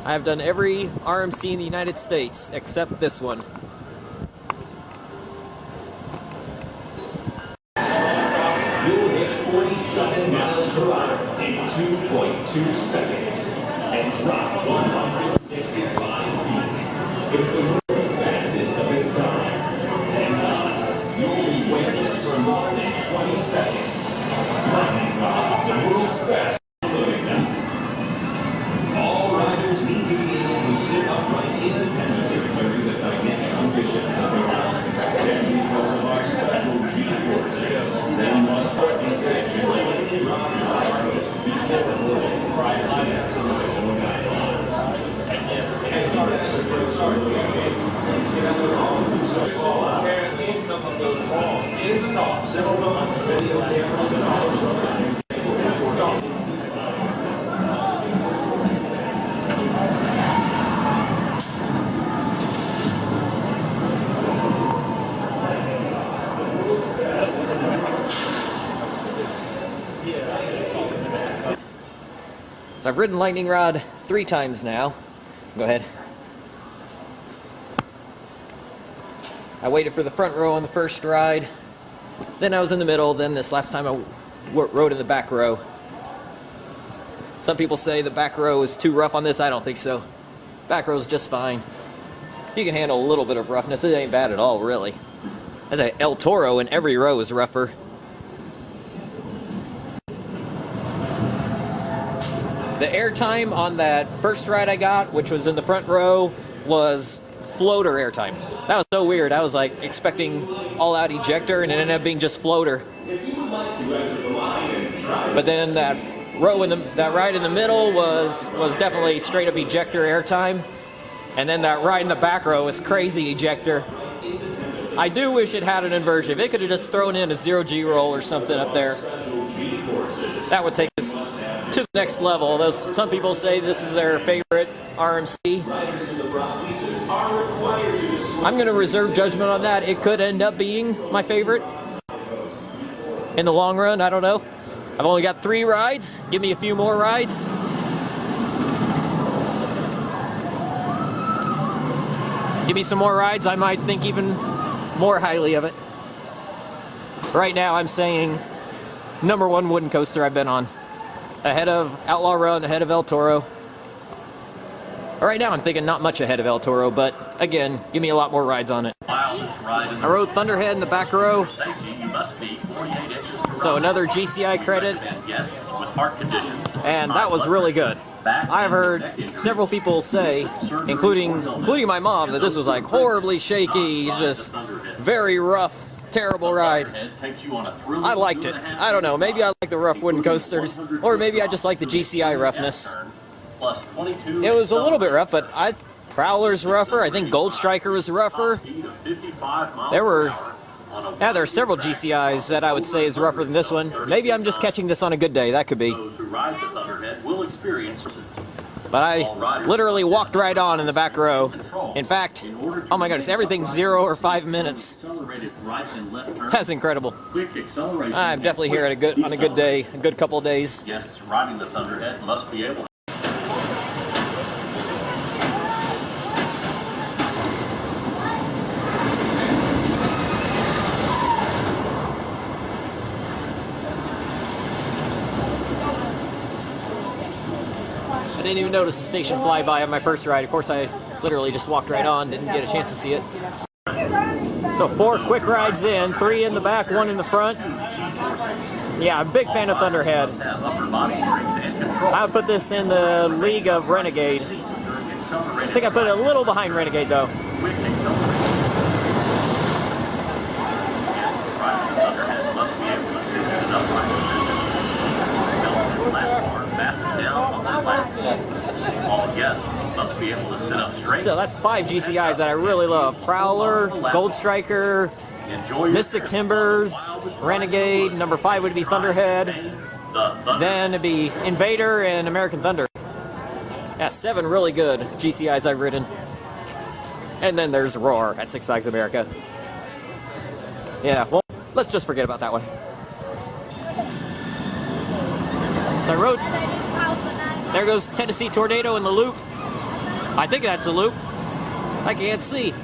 I have done every RMC in the United States except this one. You'll hit 47 miles per hour in 2.2 seconds and drop 165 feet. It's the world's fastest of its kind. And you'll be weightless for more than 20 seconds. Lightning Rod, the world's fastest. All riders need to be able to sit upright independently during the dynamic conditions of the ground. And because of our special G-forces, they must essentially drop your riders before holding prior to acceleration guidelines. As you guys approach our gates, please get out their own so apparently something goes wrong. Is and off. Several months, video cameras and others are So I've ridden Lightning Rod 3 times now. Go ahead. I waited for the front row on the first ride. Then I was in the middle. Then this last time I rode in the back row. Some people say the back row is too rough on this. I don't think so. Back row is just fine. You can handle a little bit of roughness. It ain't bad at all, really. As a El Toro in every row is rougher. The airtime on that first ride I got, which was in the front row, was floater airtime. That was so weird. I was like expecting all-out ejector, and it ended up being just floater. But then that ride in the middle was definitely straight-up ejector airtime, and then that ride in the back row was crazy ejector. I do wish it had an inversion. If it could have just thrown in a 0G roll or something up there, that would take us to the next level. Some people say this is their favorite RMC. I'm going to reserve judgment on that. It could end up being my favorite in the long run. I don't know. I've only got 3 rides. Give me a few more rides. Give me some more rides. I might think even more highly of it. Right now I'm saying #1 wooden coaster I've been on. Ahead of Outlaw Run, ahead of El Toro. Right now I'm thinking not much ahead of El Toro, but again, give me a lot more rides on it. I rode Thunderhead in the back row. So another GCI credit. And that was really good. I've heard several people say, including my mom, that this was like horribly shaky, just very rough, terrible ride. I liked it. I don't know, maybe I like the rough wooden coasters, or maybe I just like the GCI roughness. It was a little bit rough, but Prowler's rougher. I think Gold Striker was rougher. There were several GCIs that I would say is rougher than this one. Maybe I'm just catching this on a good day. That could be. But I literally walked right on in the back row. In fact, oh my goodness, everything's 0 or 5 minutes. That's incredible. I'm definitely here on a good day, a good couple of days. Yes, riding the Thunderhead must be able. I didn't even notice the station fly by on my first ride. Of course, I literally just walked right on, didn't get a chance to see it. So 4 quick rides in, 3 in the back, 1 in the front. Yeah, I'm a big fan of Thunderhead. I would put this in the league of Renegade. I think I put it a little behind Renegade, though. All guests must be able to sit up straight. So that's 5 GCIs that I really love. Prowler, Gold Striker, Mystic Timbers, Renegade. #5 would be Thunderhead. Then it'd be Invader and American Thunder. Yeah, 7 really good GCIs I've ridden. And then there's Roar at Six Flags America. Yeah, well, let's just forget about that one. So I rode. There goes Tennessee Tornado in the loop. I think that's a loop. I can't see.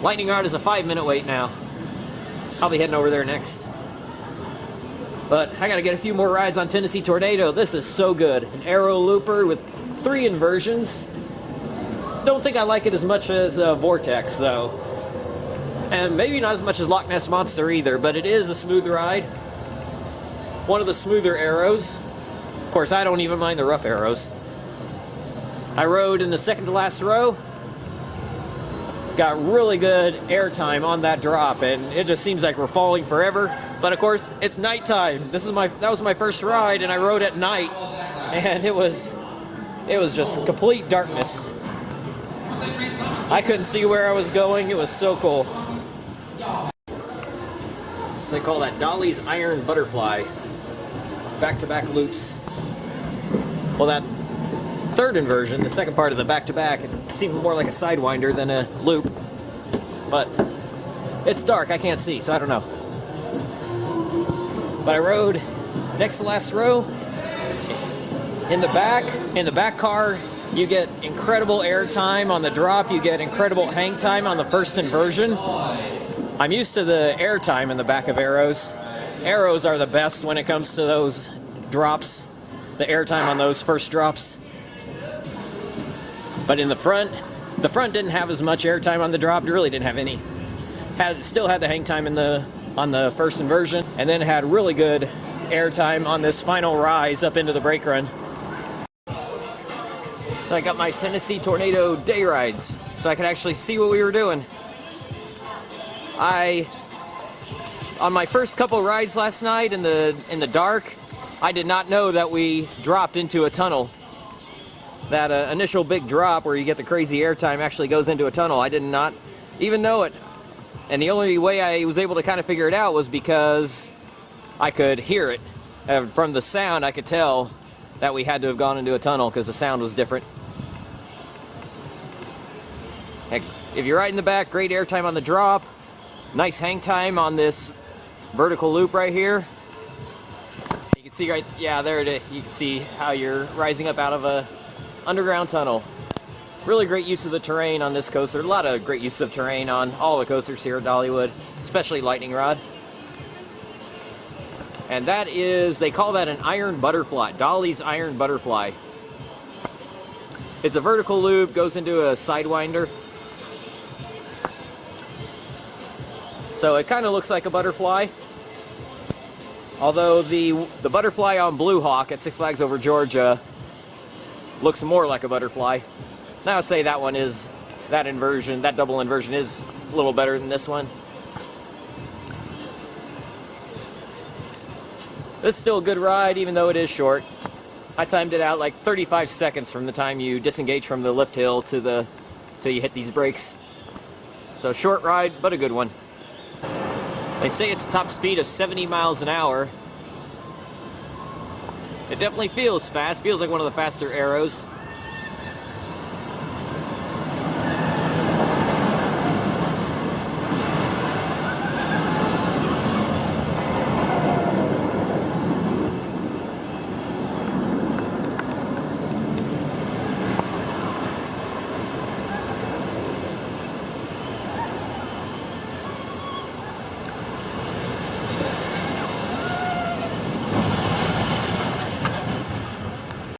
Lightning Rod is a 5-minute wait now. I'll be heading over there next. But I gotta get a few more rides on Tennessee Tornado. This is so good. An aero looper with 3 inversions. Don't think I like it as much as Vortex though. And maybe not as much as Loch Ness Monster either, but it is a smooth ride. One of the smoother arrows. Of course, I don't even mind the rough arrows. I rode in the second to last row. Got really good airtime on that drop, and it just seems like we're falling forever. But of course, it's nighttime. That was my first ride, and I rode at night, and it was just complete darkness. I couldn't see where I was going. It was so cool. They call that Dolly's Iron Butterfly. Back-to-back loops. Well, that third inversion, the second part of the back-to-back, it seemed more like a sidewinder than a loop. But it's dark, I can't see, so I don't know. But I rode next to last row. In the back car, you get incredible air time on the drop. You get incredible hang time on the first inversion. I'm used to the air time in the back of arrows. Arrows are the best when it comes to those drops. The air time on those first drops. But in the front didn't have as much air time on the drop. It really didn't have any. Still had the hang time on the first inversion, and then had really good air time on this final rise up into the brake run. So I got my Tennessee Tornado day rides, so I could actually see what we were doing. On my first couple rides last night in the dark, I did not know that we dropped into a tunnel. That initial big drop where you get the crazy airtime actually goes into a tunnel. I did not even know it. And the only way I was able to kind of figure it out was because I could hear it. From the sound, I could tell that we had to have gone into a tunnel because the sound was different. Heck, if you're right in the back, great airtime on the drop. Nice hang time on this vertical loop right here. You can see there it is. You can see how you're rising up out of a underground tunnel. Really great use of the terrain on this coaster. A lot of great use of terrain on all the coasters here at Dollywood, especially Lightning Rod. And that is, they call that an Iron Butterfly, Dolly's Iron Butterfly. It's a vertical loop, goes into a sidewinder. So it kind of looks like a butterfly. Although the butterfly on Blue Hawk at Six Flags Over Georgia looks more like a butterfly. And I would say that double inversion is a little better than this one. This is still a good ride, even though it is short. I timed it out like 35 seconds from the time you disengage from the lift hill till you hit these brakes. So short ride, but a good one. They say it's a top speed of 70 miles an hour. It definitely feels fast, feels like one of the faster arrows.